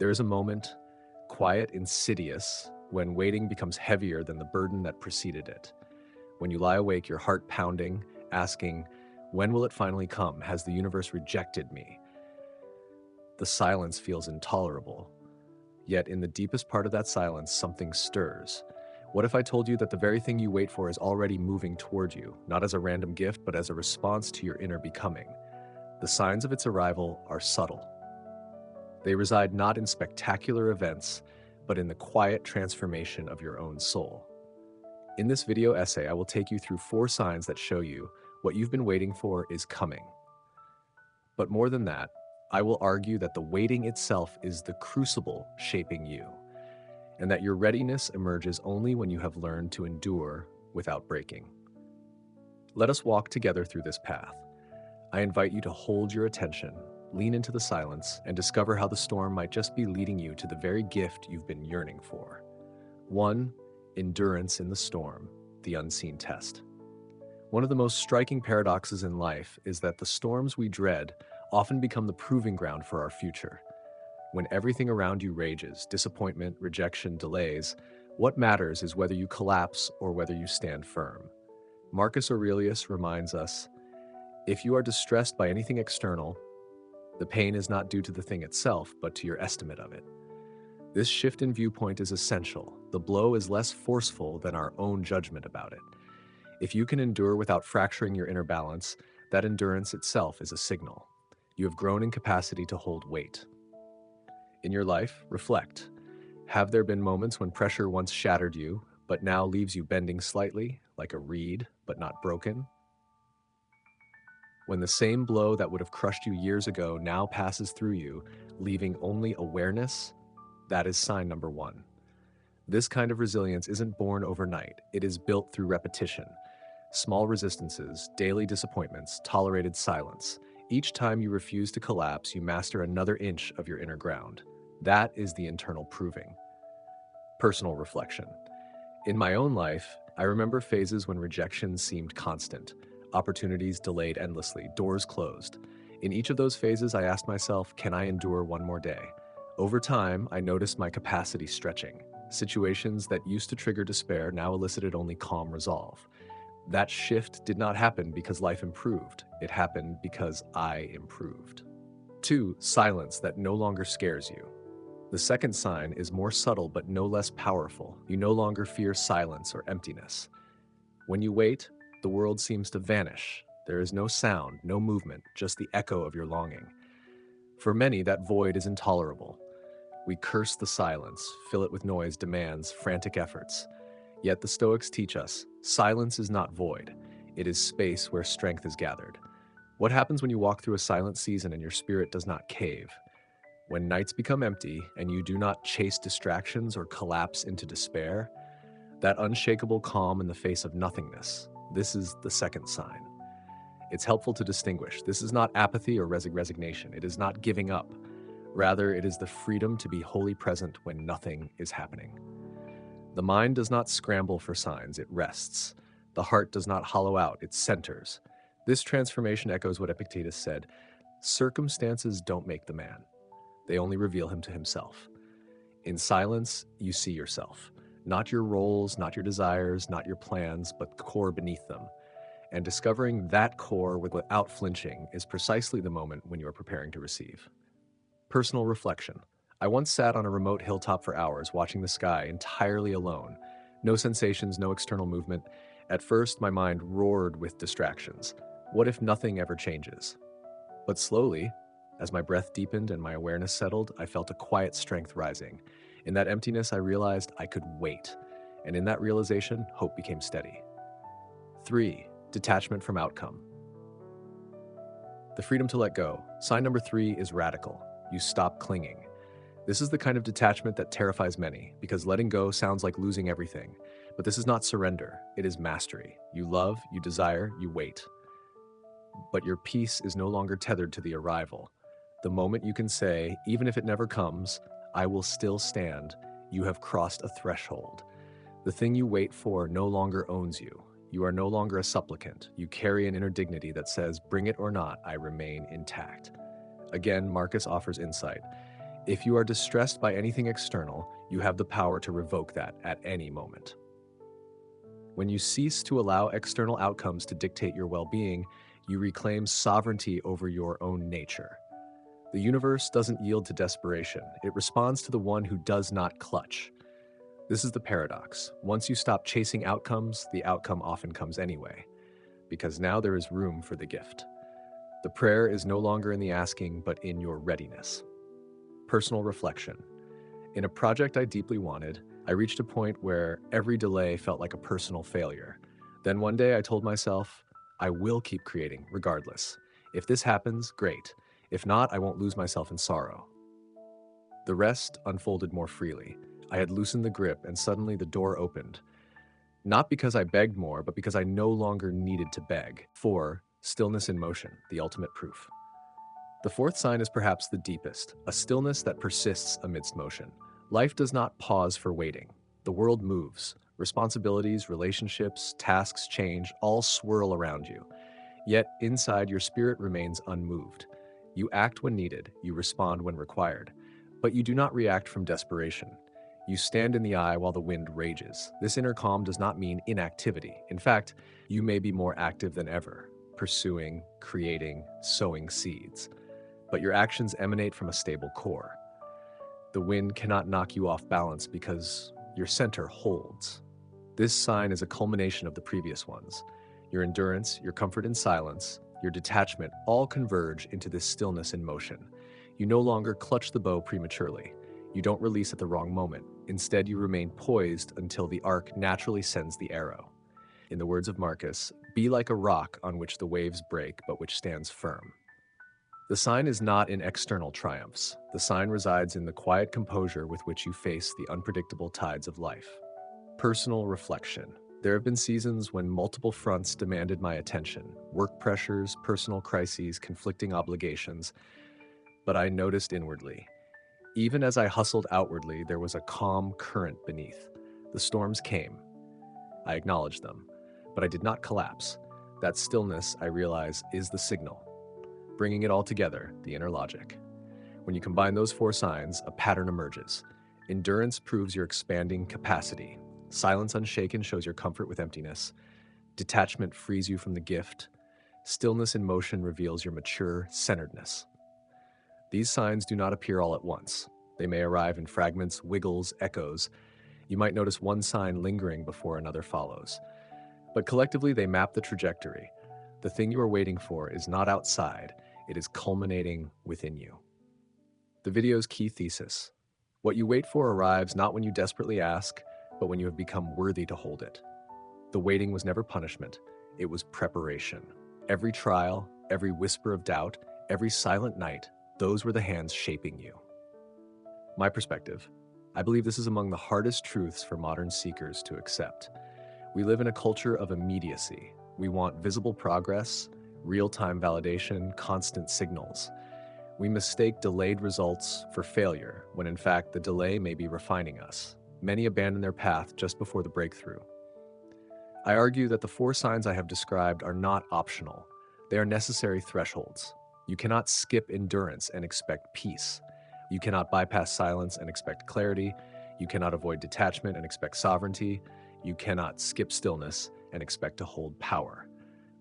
There is a moment, quiet, insidious, when waiting becomes heavier than the burden that preceded it. When you lie awake, your heart pounding, asking, when will it finally come? Has the universe rejected me? The silence feels intolerable. Yet in the deepest part of that silence, something stirs. What if I told you that the very thing you wait for is already moving toward you, not as a random gift, but as a response to your inner becoming? The signs of its arrival are subtle. They reside not in spectacular events, but in the quiet transformation of your own soul. In this video essay, I will take you through 4 signs that show you what you've been waiting for is coming. But more than that, I will argue that the waiting itself is the crucible shaping you, and that your readiness emerges only when you have learned to endure without breaking. Let us walk together through this path. I invite you to hold your attention, lean into the silence, and discover how the storm might just be leading you to the very gift you've been yearning for. 1. Endurance in the storm, the unseen test. One of the most striking paradoxes in life is that the storms we dread often become the proving ground for our future. When everything around you rages, disappointment, rejection, delays, what matters is whether you collapse or whether you stand firm. Marcus Aurelius reminds us, if you are distressed by anything external, the pain is not due to the thing itself, but to your estimate of it. This shift in viewpoint is essential. The blow is less forceful than our own judgment about it. If you can endure without fracturing your inner balance, that endurance itself is a signal. You have grown in capacity to hold weight. In your life, reflect. Have there been moments when pressure once shattered you, but now leaves you bending slightly, like a reed, but not broken? When the same blow that would have crushed you years ago now passes through you, leaving only awareness, that is sign number 1. This kind of resilience isn't born overnight. It is built through repetition. Small resistances, daily disappointments, tolerated silence. Each time you refuse to collapse, you master another inch of your inner ground. That is the internal proving. Personal reflection. In my own life, I remember phases when rejection seemed constant. Opportunities delayed endlessly, doors closed. In each of those phases, I asked myself, can I endure one more day? Over time, I noticed my capacity stretching. Situations that used to trigger despair now elicited only calm resolve. That shift did not happen because life improved. It happened because I improved. 2. Silence that no longer scares you. The second sign is more subtle but no less powerful. You no longer fear silence or emptiness. When you wait, the world seems to vanish. There is no sound, no movement, just the echo of your longing. For many, that void is intolerable. We curse the silence, fill it with noise, demands, frantic efforts. Yet the Stoics teach us, silence is not void. It is space where strength is gathered. What happens when you walk through a silent season and your spirit does not cave? When nights become empty and you do not chase distractions or collapse into despair, that unshakable calm in the face of nothingness, this is the second sign. It's helpful to distinguish. This is not apathy or resignation. It is not giving up. Rather, it is the freedom to be wholly present when nothing is happening. The mind does not scramble for signs, it rests. The heart does not hollow out, it centers. This transformation echoes what Epictetus said, circumstances don't make the man. They only reveal him to himself. In silence, you see yourself. Not your roles, not your desires, not your plans, but the core beneath them. And discovering that core without flinching is precisely the moment when you are preparing to receive. Personal reflection. I once sat on a remote hilltop for hours watching the sky entirely alone. No sensations, no external movement. At first, my mind roared with distractions. What if nothing ever changes? But slowly, as my breath deepened and my awareness settled, I felt a quiet strength rising. In that emptiness, I realized I could wait. And in that realization, hope became steady. 3. Detachment from outcome. The freedom to let go. Sign number 3 is radical. You stop clinging. This is the kind of detachment that terrifies many, because letting go sounds like losing everything. But this is not surrender, it is mastery. You love, you desire, you wait. But your peace is no longer tethered to the arrival. The moment you can say, even if it never comes, I will still stand, you have crossed a threshold. The thing you wait for no longer owns you. You are no longer a supplicant. You carry an inner dignity that says, bring it or not, I remain intact. Again, Marcus offers insight. If you are distressed by anything external, you have the power to revoke that at any moment. When you cease to allow external outcomes to dictate your well-being, you reclaim sovereignty over your own nature. The universe doesn't yield to desperation. It responds to the one who does not clutch. This is the paradox. Once you stop chasing outcomes, the outcome often comes anyway, because now there is room for the gift. The prayer is no longer in the asking, but in your readiness. Personal reflection. In a project I deeply wanted, I reached a point where every delay felt like a personal failure. Then one day I told myself, I will keep creating, regardless. If this happens, great. If not, I won't lose myself in sorrow. The rest unfolded more freely. I had loosened the grip, and suddenly the door opened. Not because I begged more, but because I no longer needed to beg. 4. Stillness in motion, the ultimate proof. The fourth sign is perhaps the deepest, a stillness that persists amidst motion. Life does not pause for waiting. The world moves. Responsibilities, relationships, tasks change, all swirl around you. Yet inside, your spirit remains unmoved. You act when needed, you respond when required, but you do not react from desperation. You stand in the eye while the wind rages. This inner calm does not mean inactivity. In fact, you may be more active than ever, pursuing, creating, sowing seeds. But your actions emanate from a stable core. The wind cannot knock you off balance because your center holds. This sign is a culmination of the previous ones. Your endurance, your comfort in silence, your detachment all converge into this stillness in motion. You no longer clutch the bow prematurely. You don't release at the wrong moment. Instead, you remain poised until the arc naturally sends the arrow. In the words of Marcus, be like a rock on which the waves break, but which stands firm. The sign is not in external triumphs. The sign resides in the quiet composure with which you face the unpredictable tides of life. Personal reflection. There have been seasons when multiple fronts demanded my attention: work pressures, personal crises, conflicting obligations. But I noticed inwardly. Even as I hustled outwardly, there was a calm current beneath. The storms came. I acknowledged them, but I did not collapse. That stillness, I realize, is the signal. Bringing it all together, the inner logic. When you combine those 4 signs, a pattern emerges. Endurance proves your expanding capacity. Silence unshaken shows your comfort with emptiness. Detachment frees you from the gift. Stillness in motion reveals your mature centeredness. These signs do not appear all at once. They may arrive in fragments, wiggles, echoes. You might notice one sign lingering before another follows. But collectively, they map the trajectory. The thing you are waiting for is not outside. It is culminating within you. The video's key thesis. What you wait for arrives not when you desperately ask, but when you have become worthy to hold it. The waiting was never punishment. It was preparation. Every trial, every whisper of doubt, every silent night, those were the hands shaping you. My perspective. I believe this is among the hardest truths for modern seekers to accept. We live in a culture of immediacy. We want visible progress, real-time validation, constant signals. We mistake delayed results for failure, when in fact the delay may be refining us. Many abandon their path just before the breakthrough. I argue that the 4 signs I have described are not optional. They are necessary thresholds. You cannot skip endurance and expect peace. You cannot bypass silence and expect clarity. You cannot avoid detachment and expect sovereignty. You cannot skip stillness and expect to hold power.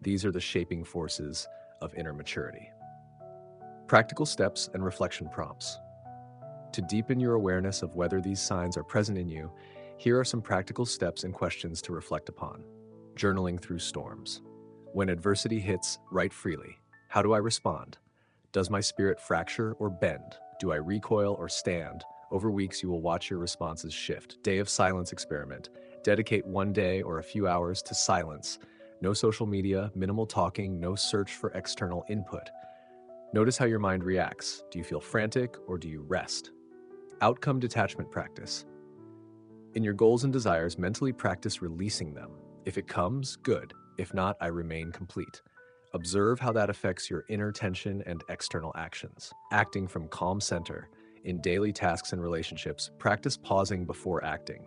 These are the shaping forces of inner maturity. Practical steps and reflection prompts. To deepen your awareness of whether these signs are present in you, here are some practical steps and questions to reflect upon. Journaling through storms. When adversity hits, write freely. How do I respond? Does my spirit fracture or bend? Do I recoil or stand? Over weeks, you will watch your responses shift. Day of silence experiment. Dedicate one day or a few hours to silence. No social media, minimal talking, no search for external input. Notice how your mind reacts. Do you feel frantic or do you rest? Outcome detachment practice. In your goals and desires, mentally practice releasing them. If it comes, good. If not, I remain complete. Observe how that affects your inner tension and external actions. Acting from calm center. In daily tasks and relationships, practice pausing before acting.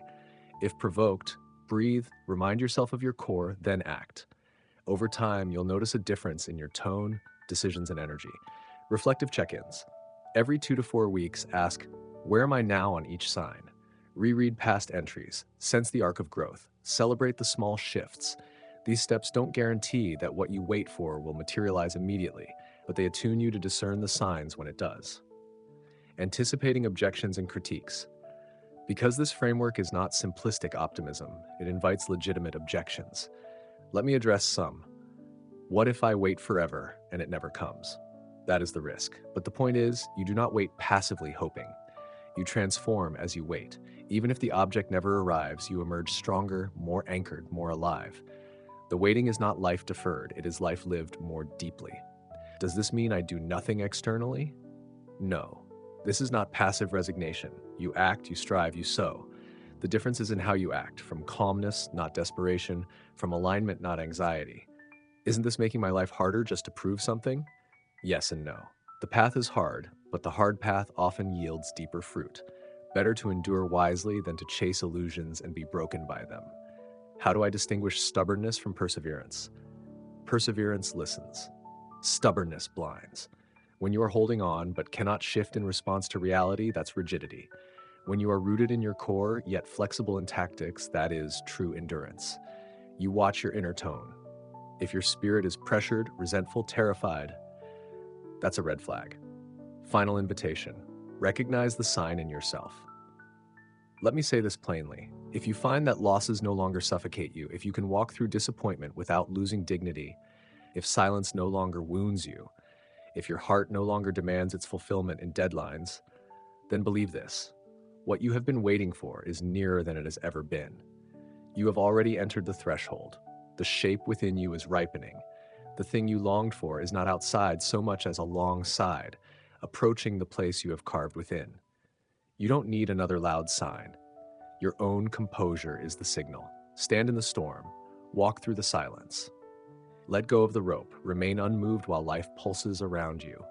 If provoked, breathe, remind yourself of your core, then act. Over time, you'll notice a difference in your tone, decisions, and energy. Reflective check-ins. Every 2 to 4 weeks, ask, where am I now on each sign? Reread past entries, sense the arc of growth, celebrate the small shifts. These steps don't guarantee that what you wait for will materialize immediately, but they attune you to discern the signs when it does. Anticipating objections and critiques. Because this framework is not simplistic optimism, it invites legitimate objections. Let me address some. What if I wait forever and it never comes? That is the risk. But the point is, you do not wait passively hoping. You transform as you wait. Even if the object never arrives, you emerge stronger, more anchored, more alive. The waiting is not life deferred, it is life lived more deeply. Does this mean I do nothing externally? No. This is not passive resignation. You act, you strive, you sow. The difference is in how you act, from calmness, not desperation, from alignment, not anxiety. Isn't this making my life harder just to prove something? Yes and no. The path is hard, but the hard path often yields deeper fruit. Better to endure wisely than to chase illusions and be broken by them. How do I distinguish stubbornness from perseverance? Perseverance listens. Stubbornness blinds. When you are holding on but cannot shift in response to reality, that's rigidity. When you are rooted in your core, yet flexible in tactics, that is true endurance. You watch your inner tone. If your spirit is pressured, resentful, terrified, that's a red flag. Final invitation. Recognize the sign in yourself. Let me say this plainly. If you find that losses no longer suffocate you, if you can walk through disappointment without losing dignity, if silence no longer wounds you, if your heart no longer demands its fulfillment in deadlines, then believe this. What you have been waiting for is nearer than it has ever been. You have already entered the threshold. The shape within you is ripening. The thing you longed for is not outside so much as alongside, approaching the place you have carved within. You don't need another loud sign. Your own composure is the signal. Stand in the storm. Walk through the silence. Let go of the rope. Remain unmoved while life pulses around you.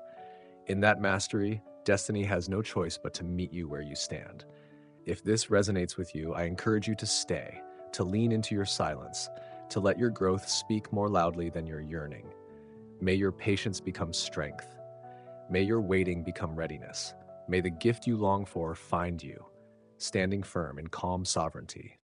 In that mastery, destiny has no choice but to meet you where you stand. If this resonates with you, I encourage you to stay, to lean into your silence, to let your growth speak more loudly than your yearning. May your patience become strength. May your waiting become readiness. May the gift you long for find you, standing firm in calm sovereignty.